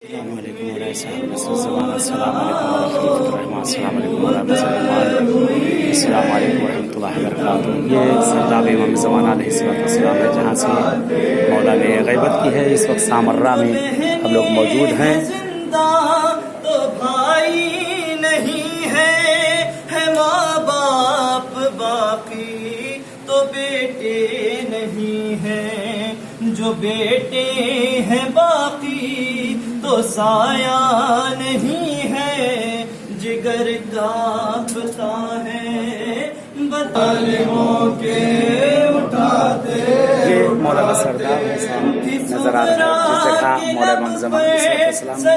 السلام علیکم ورحمۃ زمانہ، السلام علیکم ورحمۃ الرحمٰن، السلام علیکم ورحمۃ السلام علیکم ورحمۃ اللہ وبرکاتہ۔ یہ سرداب امام زمانہ علیہ السلام ہے، جہاں سے مولانا نے غیبت کی ہے۔ اس وقت سامرہ میں ہم لوگ موجود ہیں۔ تو بھائی نہیں ہے ماں باپ باقی تو بیٹے نہیں ہیں، جو بیٹے ہیں باقی تو سایہ نہیں ہے، جگر کانپتا ہے بطالبوں کے اٹھاتے۔ یہ مولانا سرداب نظر آ رہا ہے، جس جگہ مولانا زمانہ علیہ السلام نے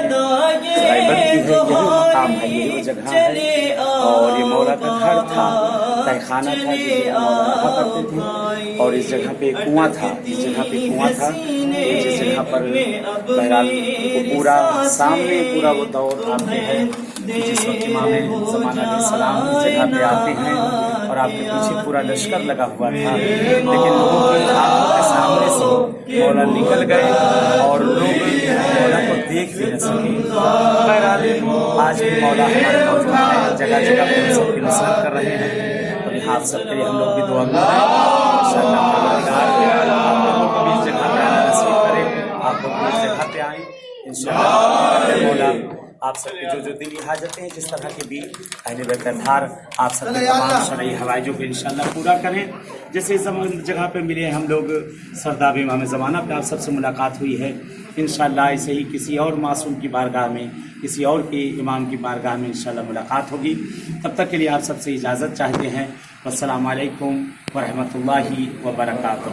غیبت کی ہے، یہی مقام ہے، یہی وہ جگہ ہے۔ اور یہ مولا کا گھر تھا، تہ خانہ تھا، جس جگہ مولا رہا کرتے تھے۔ اور اس جگہ پہ کنواں تھا، جس جگہ پر بہرحال پورا سامنے پورا وہ دور آپ کے ہے، جس وقت امام زمانہ علیہ السلام اس جگہ پہ آتے ہیں اور آپ کے پیچھے پورا لشکر لگا ہوا تھا، لیکن لوگوں کی آنکھوں کے سامنے سے مولا نکل گئے اور لوگ مولا کو دیکھ بھی نہ سکے۔ بہرحال آج بھی مولا ہمارے موجود ہیں، جگہ جگہ پہ ہم سب کی نصرت کر رہے ہیں، اور یہاں آپ سب کے لیے ہم لوگ بھی دعا کر رہے ہیں۔ انشاءاللہ آپ لوگوں کو بھی اس جگہ پہ آنا نصیب کرے، آپ لوگ بھی اس جگہ پہ آئیں انشاءاللہ۔ مولا آپ سب کے جو دلی حاجتیں ہیں، جس طرح کے بھی اہل بیت اطہار، آپ سب کے تمام شرعی حوائجوں کو انشاءاللہ پورا کریں۔ جیسے اس جگہ پہ ملے ہم لوگ سرداب امام زمانہ پہ آپ سب سے ملاقات ہوئی ہے، انشاءاللہ ایسے ہی کسی اور معصوم کی بارگاہ میں، کسی اور کے امام کی بارگاہ میں انشاءاللہ ملاقات ہوگی۔ تب تک کے لیے آپ سب سے اجازت چاہتے ہیں۔ والسلام علیکم ورحمۃ اللہ وبرکاتہ۔